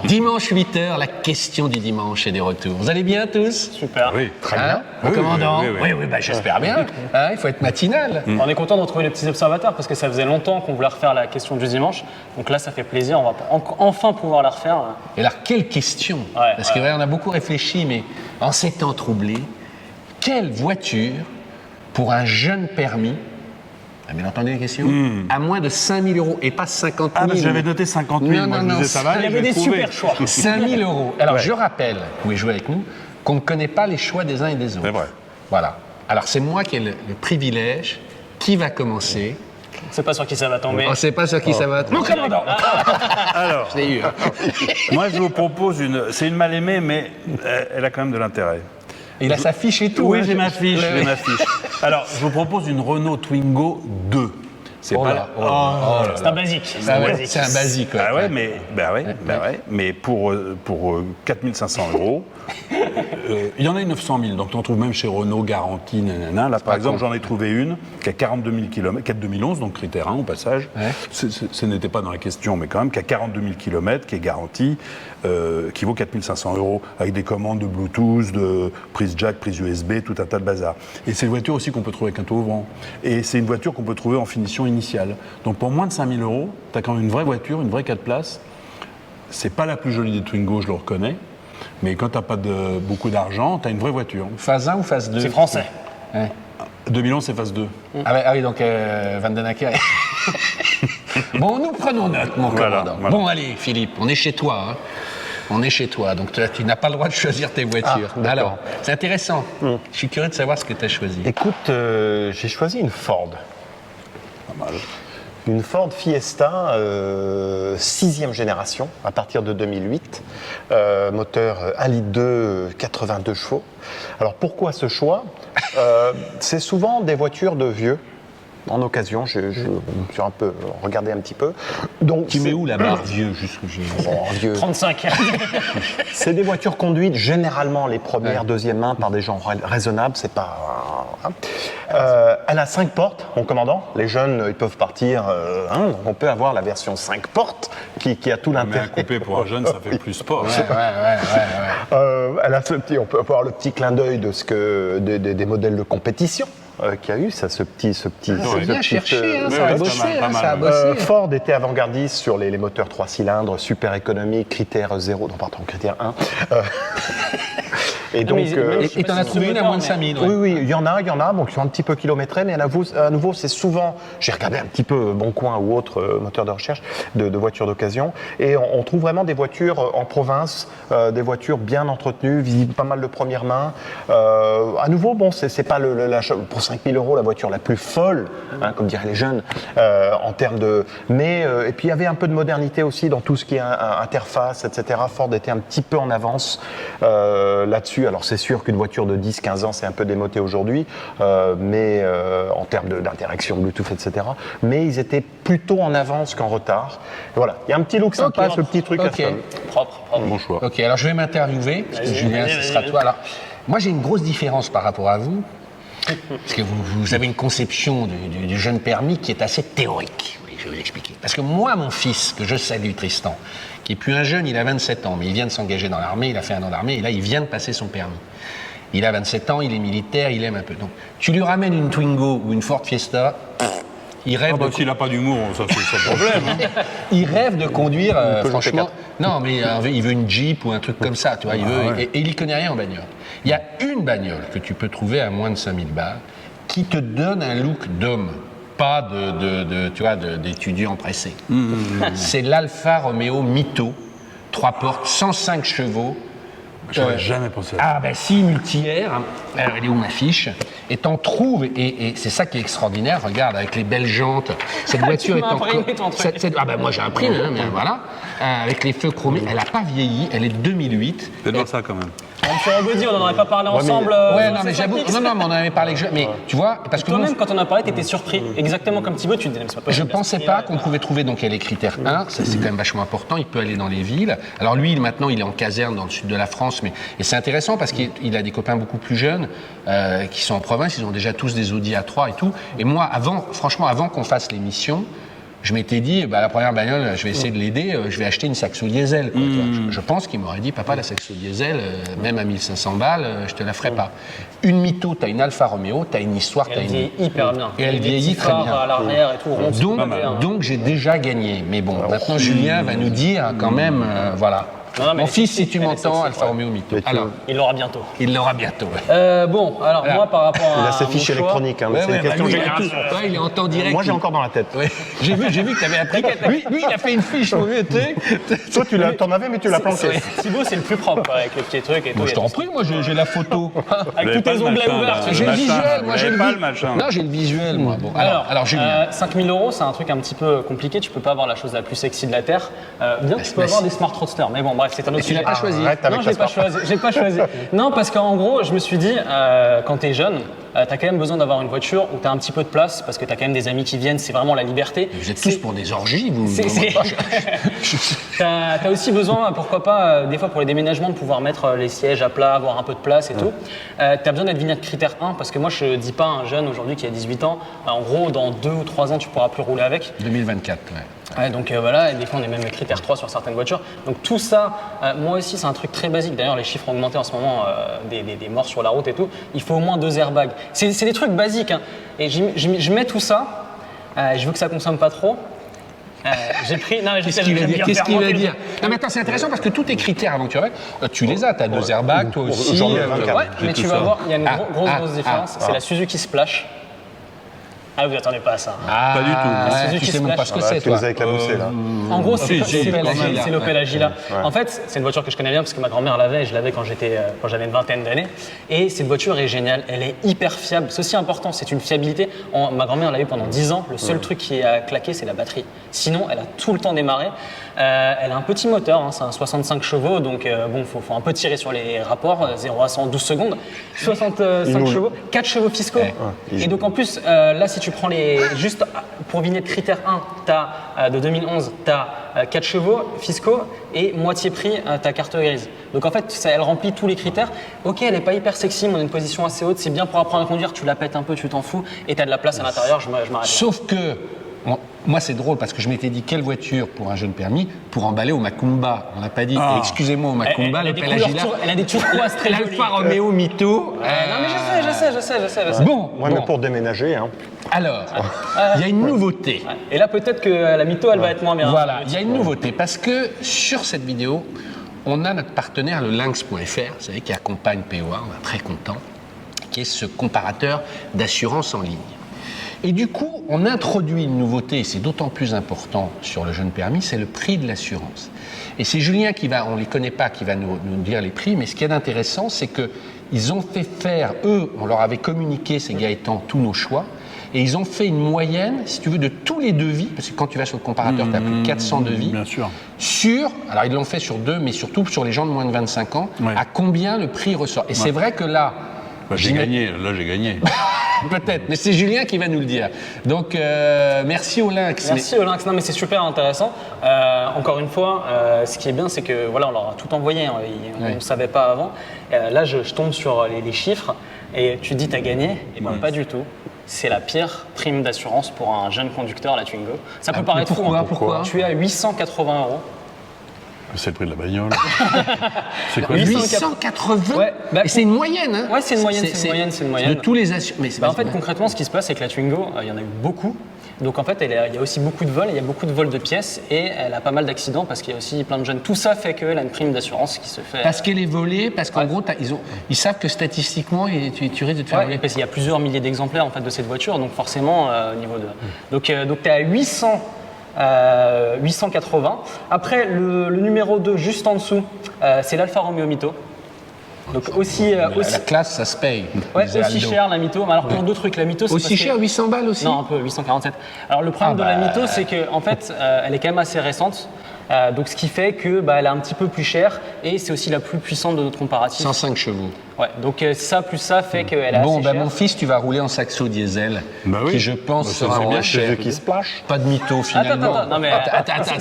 Dimanche 8h, la question du dimanche est de retour. Vous allez bien tous? Super. Oui, très bien. Mon commandant? Oui, bah, j'espère bien. Il faut être matinal. On est content de retrouver les petits observateurs parce que ça faisait longtemps qu'on voulait refaire la question du dimanche. Donc là, ça fait plaisir. On va enfin pouvoir la refaire. Et alors, quelle question? Parce que on a beaucoup réfléchi, mais en ces temps troublés, quelle voiture pour un jeune permis, vous avez entendu la question, à moins de 5 000 € et pas 50 000? Ah, j'avais noté 50 000, moi je disais ça va. Il y avait des super choix. 5 000 €. Alors, je rappelle, vous pouvez jouer avec nous, qu'on ne connaît pas les choix des uns et des autres. C'est vrai. Voilà. Alors, c'est moi qui ai le privilège. Qui va commencer? On ne sait pas sur qui ça va tomber. On ne sait pas sur qui ça va. Mon commandant! Alors, Je l'ai eu. Hein. moi je vous propose c'est une mal aimée, mais elle a quand même de l'intérêt. Il a sa fiche et tout. Oui, hein, j'ai ma fiche, j'ai ma fiche. Alors, je vous propose une Renault Twingo 2. C'est Oh pas là, C'est un basique. C'est un basique. Ouais. Ah ouais, mais pour 4 500 €, il y en a eu 900 000, donc tu en trouves même chez Renault, garantie, nanana. Là, par exemple, j'en ai trouvé une qui a 42 000 km, qui est de 2011, donc critère 1 au passage. Ouais. Ce n'était pas dans la question, mais quand même, qui a 42 000 km, qui est garantie, qui vaut 4 500 €, avec des commandes de Bluetooth, de prise jack, prise USB, tout un tas de bazar. Et c'est une voiture aussi qu'on peut trouver avec un toit ouvrant. Et c'est une voiture qu'on peut trouver en finition initiale. Donc pour moins de 5 000 €, tu as quand même une vraie voiture, une vraie 4 places. C'est pas la plus jolie des Twingo, je le reconnais. Mais quand tu n'as pas beaucoup d'argent, tu as une vraie voiture. Phase 1 ou phase 2? C'est français. Ouais. 2011, c'est phase 2. Ah oui, donc Van den Acker. Bon, nous prenons note, mon commandant. Voilà. Bon, allez, Philippe, on est chez toi. Hein. On est chez toi, donc tu n'as pas le droit de choisir tes voitures. Alors, c'est intéressant. Je suis curieux de savoir ce que tu as choisi. Écoute, j'ai choisi une Ford. Pas mal. Une Ford Fiesta 6e génération, à partir de 2008. Moteur 1,2 litre, 82 chevaux. Alors pourquoi ce choix? C'est souvent des voitures de vieux. En occasion, je me suis un peu regardé un petit peu. Donc, Tu mets où la barre vieux, juste que j'ai... vieux. 35. C'est des voitures conduites généralement les premières, deuxième main par des gens raisonnables. C'est pas. Elle a 5 portes, mon commandant. Les jeunes, ils peuvent partir. On peut avoir la version 5 portes qui a tout Mais l'intérêt. un coupé pour un jeune, ça fait plus sport. Elle a on peut avoir le petit clin d'œil de des modèles de compétition qu'il y a eu. Ça, ce petit. C'est bien cherché, hein, mais ça a ouais, bossé. pas mal. Ça a bossé. Ford était avant-gardiste sur les moteurs 3 cylindres, super économiques, critère 0, non pardon, critère 1. Et donc, Et t'en as trouvé une à moins de 5 000. oui, il y en a, donc ils sont un petit peu kilométrés, mais à nouveau, c'est souvent, j'ai regardé un petit peu Bon Coin ou autre moteur de recherche de voitures d'occasion, et on trouve vraiment des voitures en province, des voitures bien entretenues, visibles pas mal de première main. À nouveau, bon, c'est pas pour 5 000 € la voiture la plus folle, hein, comme diraient les jeunes, en termes de... Mais, et puis il y avait un peu de modernité aussi dans tout ce qui est interface, etc. Ford était un petit peu en avance là-dessus. Alors c'est sûr qu'une voiture de 10-15 ans c'est un peu démodé aujourd'hui, mais en termes d'interaction Bluetooth, etc. Mais ils étaient plutôt en avance qu'en retard. Et voilà, il y a un petit look sympa, ce petit truc à Ford. Propre. Bon choix. Ok, alors je vais m'interviewer, parce que Julien, ce sera toi. Alors, moi j'ai une grosse différence par rapport à vous, parce que vous avez une conception du jeune permis qui est assez théorique. Oui, je vais vous expliquer. Parce que moi, mon fils, que je salue, Tristan, qui est plus un jeune, il a 27 ans, mais il vient de s'engager dans l'armée, il a fait 1 an d'armée, et là, il vient de passer son permis. Il a 27 ans, il est militaire, il aime un peu. Donc, tu lui ramènes une Twingo ou une Ford Fiesta, il rêve S'il n'a pas d'humour, ça c'est son problème. Hein. il rêve de conduire, franchement. GT4. Non, mais il veut une Jeep ou un truc comme ça, tu vois. Et il n'y connaît rien en bagnole. Il y a une bagnole que tu peux trouver à moins de 5 000 balles qui te donne un look d'homme, pas d'étudiant pressé. C'est l'Alfa Romeo Mito, 3 portes, 105 chevaux. J'aurais jamais pensé à ça. Ah ben si, multi-air, alors elle est où ma fiche? Et t'en trouves, et c'est ça qui est extraordinaire, regarde, avec les belles jantes, cette voiture est m'as encore... imprimé ton truc. Ah ben moi j'ai imprimé, hein, mais voilà, avec les feux chromés, elle n'a pas vieilli, elle est de 2008. C'est dans ça quand même. Monsieur Rogodi, on n'en aurait pas parlé ensemble. Ouais, non, mais j'avoue, non, mais on en avait parlé, mais tu vois, parce que Toi-même, moi, quand on en a parlé, t'étais surpris. Exactement comme Thibaut, tu te disais, mais c'est pas possible. je pensais pas qu'on pouvait trouver, donc il y a les critères 1, c'est quand même vachement important, il peut aller dans les villes. Alors lui, maintenant, il est en caserne dans le sud de la France, et c'est intéressant parce qu'il a des copains beaucoup plus jeunes qui sont en province, ils ont déjà tous des Audi A3 et tout. Et moi, franchement, avant qu'on fasse l'émission, je m'étais dit, la première bagnole, je vais essayer de l'aider, je vais acheter une Saxo diesel. Quoi, tu vois. Je pense qu'il m'aurait dit, papa, la Saxo diesel, même à 1500 balles, je te la ferai pas. Une Mytho, tu as une Alfa Romeo, tu as une histoire, tu as Elle une... vieillit hyper bien. Et elle vieillit très bien. À l'arrière et tout, rond, c'est pas mal, hein. Donc j'ai déjà gagné. Mais bon, maintenant Julien va nous dire quand même, voilà. Non, mais Mon fils, si elle tu est m'entends, sexy, Alfa Romeo Mytho. Mais tu- Alors, Il l'aura bientôt. il l'aura bientôt. Ouais. Bon, alors moi, par rapport à. Il a ses fiches mon choix- électroniques, hein, mais c'est une Ouais, question lui, génération. ouais, il est en temps direct. Moi, j'ai encore dans la tête. Ouais. J'ai vu que tu avais appris. Lui, il a fait une fiche, mon vieux, tu sais. Toi, t'en avais, mais tu l'as planqué. Thibaut, c'est le plus propre, quoi, avec le petit truc et tout. Moi, je il y a t'en tout prie, moi, j'ai la photo. ça. Avec tous tes onglets ouverts. J'ai le machin, visuel, vous moi, j'ai l'avez le pas, le machin. Non, j'ai le visuel, moi. Bon, alors Julien. 5 000 €, c'est un truc un petit peu compliqué. Tu peux pas avoir la chose la plus sexy de la Terre. Bien que tu peux mais avoir c'est- des Smart Roadster. Mais bon, bref, c'est un autre tu sujet. l'as pas choisi. Arrête avec Non, ta j'ai pas Smart. choisi. J'ai pas choisi. Non, parce qu'en gros, je me suis dit, quand t'es jeune, t'as quand même besoin d'avoir une voiture où t'as un petit peu de place, parce que t'as quand même des amis qui viennent. C'est vraiment la liberté. Vous êtes tous pour des orgies, vous. T'as aussi besoin, pourquoi pas, des fois pour les déménagements, de pouvoir mettre les sièges à plat, avoir un peu de place et tout. T'as besoin d'être vignette critère 1, parce que moi je dis pas à un jeune aujourd'hui qui a 18 ans, en gros dans 2 ou 3 ans tu pourras plus rouler avec. 2024, ouais. Ouais, donc voilà, et des fois on est même critère 3 sur certaines voitures. Donc tout ça, moi aussi c'est un truc très basique. D'ailleurs les chiffres ont augmenté en ce moment, des morts sur la route et tout. Il faut au moins 2 airbags. C'est des trucs basiques, hein. Et je mets tout ça, je veux que ça consomme pas trop. J'ai pris. Non, mais Qu'est-ce qu'il va dire Qu'est-ce qu'il va dire Non, mais attends, c'est intéressant parce que tous tes critères aventuriers, tu les as. Tu as 2 airbags, toi aussi. J'en ai 24. Ouais, mais tu vas voir, il y a une grosse différence. ah. C'est la Suzuki Splash. Ah, vous attendez pas à ça. Ah, Pas du tout. ouais, Suzuki tu sais même pas Splash. ce que Voilà, c'est, tu nous toi. as éclaboussé, là. En gros, c'est L'Opel Agila. c'est l'Opel Agila. Ouais. En fait, c'est une voiture que je connais bien parce que ma grand-mère l'avait et je l'avais quand j'avais une vingtaine d'années. Et cette voiture est géniale, elle est hyper fiable. C'est aussi important, c'est une fiabilité. Ma grand-mère l'a eu pendant 10 ans. Le seul truc qui a claqué, c'est la batterie. Sinon, elle a tout le temps démarré. Elle a un petit moteur, hein, c'est un 65 chevaux, donc bon, faut un peu tirer sur les rapports. 0 à 100 en 12 secondes. 65 chevaux, 4 chevaux fiscaux. Et donc en plus, là, si tu prends juste pour vignette critère 1, de 2011, tu as 4 chevaux fiscaux et moitié prix ta carte grise. Donc en fait, elle remplit tous les critères. Ok, elle n'est pas hyper sexy, mais on a une position assez haute. C'est bien pour apprendre à conduire, tu la pètes un peu, tu t'en fous et tu as de la place à l'intérieur, je m'arrête là. Sauf que, moi c'est drôle parce que je m'étais dit quelle voiture pour un jeune permis pour emballer au Macumba. On n'a pas dit, et excusez-moi au Macumba, l'Opel Agila. Elle a des turquoises très jolies. L'Alfa Romeo Mytho. Non mais je sais. Bon, Ouais, mais pour déménager, hein. alors, il y a une nouveauté. Et là peut-être que la mytho elle va être moins bien. Voilà, il y a une nouveauté parce que sur cette vidéo, on a notre partenaire, le lynx.fr, vous savez, qui accompagne POA, on est très content, qui est ce comparateur d'assurance en ligne. Et du coup, on introduit une nouveauté, et c'est d'autant plus important sur le jeune permis, c'est le prix de l'assurance. Et c'est Julien qui va, on ne les connaît pas, qui va nous dire les prix, mais ce qui est intéressant, c'est qu'ils ont fait faire, eux, on leur avait communiqué, ces Gaëtan, tous nos choix, et ils ont fait une moyenne, si tu veux, de tous les devis, parce que quand tu vas sur le comparateur, tu as plus de 400 devis, Bien sûr. alors ils l'ont fait sur 2, mais surtout sur les gens de moins de 25 ans, Ouais. à combien le prix ressort. Et c'est vrai que là, Bah, j'ai gagné, là j'ai gagné. peut-être, mais c'est Julien qui va nous le dire. Donc, merci au Lynx. Merci au Lynx, non mais c'est super intéressant. Encore une fois, ce qui est bien, c'est que voilà, on leur a tout envoyé, hein, on ne savait pas avant. Là, je tombe sur les chiffres et tu te dis, tu as gagné. Et bien, pas du tout. C'est la pire prime d'assurance pour un jeune conducteur, la Twingo. Ça peut paraître fou. Hein. Pourquoi Tu es à 880 €. C'est le prix de la bagnole. C'est quoi 880 Ouais, bah, Et c'est une moyenne, hein. Ouais, c'est une moyenne, c'est une moyenne. De tous les assurances. Mais Bah, en fait, concrètement, ce qui se passe, c'est que la Twingo, il y en a eu beaucoup. Donc en fait, il y a aussi beaucoup de vols, il y a beaucoup de vols de pièces et elle a pas mal d'accidents parce qu'il y a aussi plein de jeunes. Tout ça fait qu'elle a une prime d'assurance qui se fait. Parce qu'elle est volée, parce qu'en gros, ils savent que statistiquement, tu risques de te faire Ouais, voler. parce qu'il y a plusieurs milliers d'exemplaires en fait de cette voiture, donc forcément au niveau de. Donc tu es à 880. Après le numéro 2 juste en dessous, c'est l'Alfa Romeo Mytho. Donc aussi La classe, ça se paye. ouais, disait aussi Aldo. cher la Mytho. Mais alors pour deux trucs, la Mytho c'est Aussi parce que- cher, 800 balles aussi. Non, un peu, 847. Alors le problème de la Mytho, c'est que en fait, elle est quand même assez récente. Donc ce qui fait que elle est un petit peu plus chère et c'est aussi la plus puissante de notre comparatif. 105 chevaux. Ouais, donc ça plus ça fait qu'elle est Bon, assez chère. mon fils, tu vas rouler en saxo diesel, Bah oui. qui je pense Bah, sera c'est moins bien, cher. Suzuki Splash. Pas de mytho finalement. Attends, non mais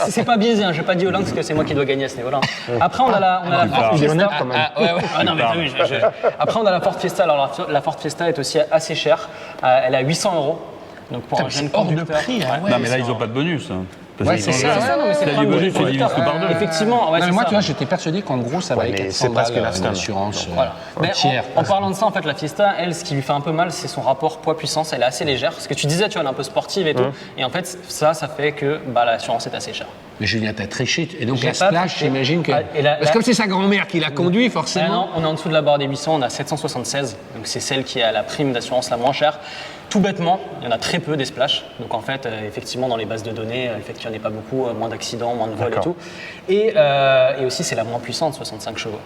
c'est pas biaisé, hein, je vais pas dire au Lynx que c'est moi qui dois gagner à ce niveau-là. Après on a la Ford Il est Fiesta. honnête quand même. Ah non mais t'as vu, Après on a la Ford Fiesta. Alors la Ford Fiesta est aussi assez chère. Elle est à 800 €. Donc pour Putain, un mais jeune c'est hors de conducteur. prix, hein, ouais. Non, mais là, ils n'ont pas de bonus. Hein. Parce Ouais, qu'ils c'est ont- ça, non, mais c'est T'as pas du le bonus, bonus, tu divises tout par deux. Effectivement, ouais, Non, mais c'est moi, ça. tu vois, j'étais persuadé qu'en gros, ça valait mais 400 c'est presque balles, une Aston. assurance Voilà. Mais entière. en parlant de ça, en fait, la Fiesta, elle, ce qui lui fait un peu mal, c'est son rapport poids-puissance. Elle est assez légère. Ce que tu disais, tu vois, elle est un peu sportive et tout. Et en fait, ça fait que l'assurance est assez chère. Mais Julien, t'as triché. Et donc J'ai la pas splash, triché. j'imagine que. Ah, et Parce que comme c'est sa grand-mère qui l'a conduit, Ah forcément. non, on est en dessous de la barre des 800, on a 776. Donc c'est celle qui a la prime d'assurance la moins chère. Tout bêtement, il y en a très peu des splash. Donc en fait, effectivement, dans les bases de données, le fait qu'il n'y en ait pas beaucoup, moins d'accidents, moins de vols et D'accord. tout. Et aussi, c'est la moins puissante, 65 chevaux.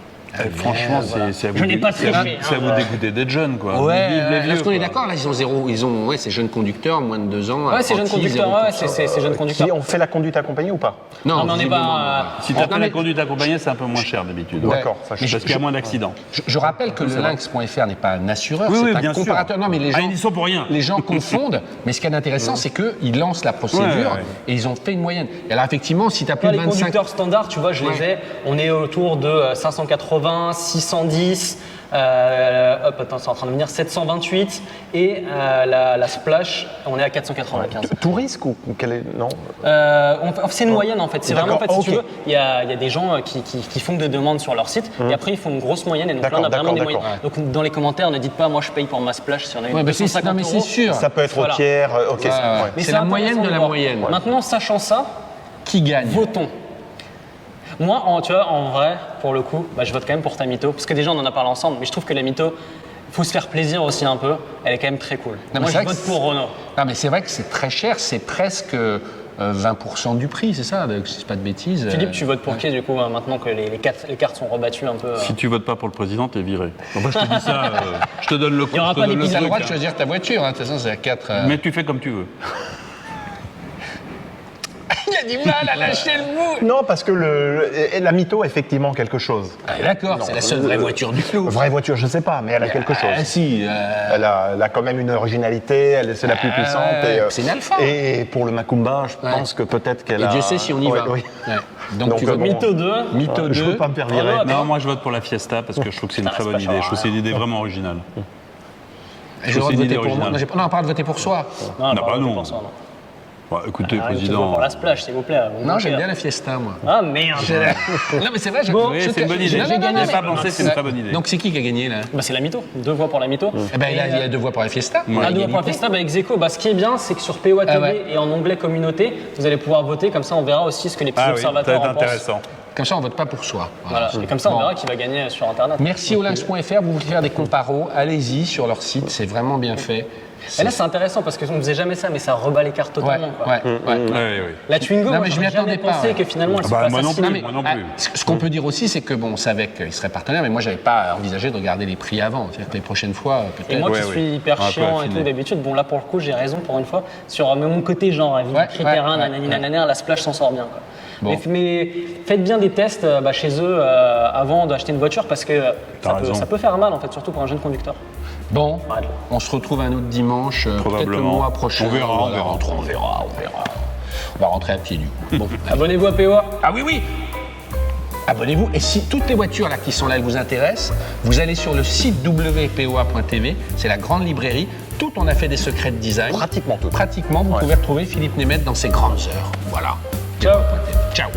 Franchement, voilà. c'est à vous Je n'ai pas c'est à triché, vous- c'est à hein, vous voilà. dégoûter d'être jeune, quoi. Ouais, Vive les vieux, parce qu'on est quoi. d'accord, là, ils ont zéro. Ils ont, ouais, c'est jeunes conducteurs, moins de 2 ans. Ouais, c'est jeune apprentis, conducteur, ouais, 0%. c'est jeune conducteur. On fait la conduite accompagnée ou pas? Non, mais on n'est visiblement, pas. Si tu as Non, fait mais- la conduite accompagnée, c'est un peu moins cher d'habitude. Ouais. D'accord. Parce qu'il y a moins d'accidents. Je rappelle que le lynx.fr n'est pas un assureur, Oui, c'est oui, un bien sûr. comparateur. Non, mais les Ah, gens, ils y sont pour rien. Les gens confondent, mais ce qui est intéressant, c'est qu'ils lancent la procédure Ouais. et ils ont fait une moyenne. Et alors, effectivement, si tu as plus Toi, de les 25. conducteurs standards, tu vois, je les Ouais. ai. On est autour de 580, 610. Attends, c'est en train de venir 728 et la splash, on est à 495. Tout risque ou quel est. Non. C'est une moyenne en fait. C'est vraiment en fait, D'accord, si tu ok. veux, il y a des gens qui font des demandes sur leur site et après ils font une grosse moyenne et donc là D'accord, on a vraiment des d'accord, moyennes. Donc dans les commentaires, ne dites pas moi je paye pour ma splash si on a une Ouais, mais c'est 250 non, mais c'est euros. sûr. Ça peut être Voilà. au tiers. Ok. Ouais, ouais. ouais. Mais C'est la moyenne intéressant de la voir. moyenne. Ouais. Maintenant, sachant ça, Qui gagne votons. Moi, tu vois, en vrai, pour le coup, je vote quand même pour ta mytho. Parce que déjà, on en a parlé ensemble, mais je trouve que la mytho, faut se faire plaisir aussi un peu. Elle est quand même très cool. mais Moi, c'est je vrai que vote pour Renault. Non, mais c'est vrai que c'est très cher, c'est presque 20% du prix, c'est ça, si je dis pas de bêtises. Philippe, tu votes pour qui, du coup, maintenant que les cartes sont rebattues un peu Si tu votes pas pour le président, t'es viré. Donc moi, je te dis ça, je te donne le coup. Il y aura je te pas donne le Tu as le truc, droit de hein. choisir ta voiture, hein. De toute façon, c'est à 4. Mais tu fais comme tu veux. Il a du mal à lâcher le bout. Non, parce que la mytho a effectivement quelque chose. Ah, d'accord, c'est la seule vraie voiture du clos. Vraie voiture, je sais pas, mais elle a quelque chose. Ah, si. Elle a quand même une originalité, c'est la plus puissante. ouais, Et, c'est une alpha. Et pour le Macumba, je Ouais. pense que peut-être qu'elle Et a. Dieu sait si on y Ouais, va. oui. Ouais. Donc, Donc, tu veux bon. Mytho 2. Mytho 2. Je veux pas me faire virer. Renault, Non, moi, je vote pour la Fiesta parce que je trouve que c'est une très bonne idée. Je trouve que c'est une idée vraiment originale. J'ai le droit c'est de une voter idée pour moi. originale. Non, j'ai pas- non, on parle de voter pour soi. Non, Non, bah non. pour ça, non. Bon, écoutez, Arrête de voter président. pour la splash, s'il vous plaît. vous Non, mangez, j'aime là. bien la Fiesta, moi. Ah merde. Non, mais c'est vrai, Oui, c'est une bonne idée. Non, non, non, J'ai mais- pas pensé, c'est une très bonne idée. Donc, c'est qui a gagné, là C'est la mytho. 2 voix pour la mytho. Eh ben, il y a 2 voix pour la Fiesta. Ah, 2 voix pour la Fiesta, ex aequo. Ce qui est bien, c'est que sur POA TV Ah ouais. et en onglet communauté, vous allez pouvoir voter. Comme ça, on verra aussi ce que les petits Ah oui, ça va observateurs être en pensent. intéressant. Comme ça, on vote pas pour soi. Voilà. Et comme ça, on Bon. verra qui va gagner sur Internet. Merci au lynx.fr, vous voulez faire des comparos, allez-y sur leur site, c'est vraiment bien fait. Et là, c'est intéressant parce qu'on ne faisait jamais ça, mais ça rebat les cartes Ouais, totalement. quoi. ouais, ouais. Oui, oui. La Twingo, Non, moi, mais je j'aurais m'y attendais jamais pas, pensé ouais. que finalement, elle se Bah, passe moi non assez plus. vite. Moi non Ah, plus. ce qu'on peut dire aussi, c'est que bon, on savait qu'ils seraient partenaires, mais moi, j'avais pas envisagé de regarder les prix avant. C'est-à-dire que les prochaines fois, Et peut-être. moi Ouais, qui ouais. suis hyper Un peu chiant et affiné. tout d'habitude, bon là pour le coup j'ai raison pour une fois, sur mon côté genre vie Ouais, critère ouais, nanani ouais. nanana, la splash s'en sort bien. Quoi. Bon. Mais faites bien des tests chez eux avant d'acheter une voiture parce que raison. ça peut faire mal en fait, surtout pour un jeune conducteur. Bon, Mal. on se retrouve un autre dimanche, peut-être le Probablement. mois prochain. On verra, on Voilà, verra. on verra. On va rentrer à pied du coup. Bon. Abonnez-vous à POA. Ah oui, oui. Abonnez-vous. Et si toutes les voitures là qui sont là elles vous intéressent, vous allez sur le site wpoa.tv, c'est la grande librairie. Tout, on a fait des secrets de design. Pratiquement tout. Pratiquement, vous pouvez retrouver Philippe Nemeth dans ses grandes heures. Voilà. Ciao. Ciao.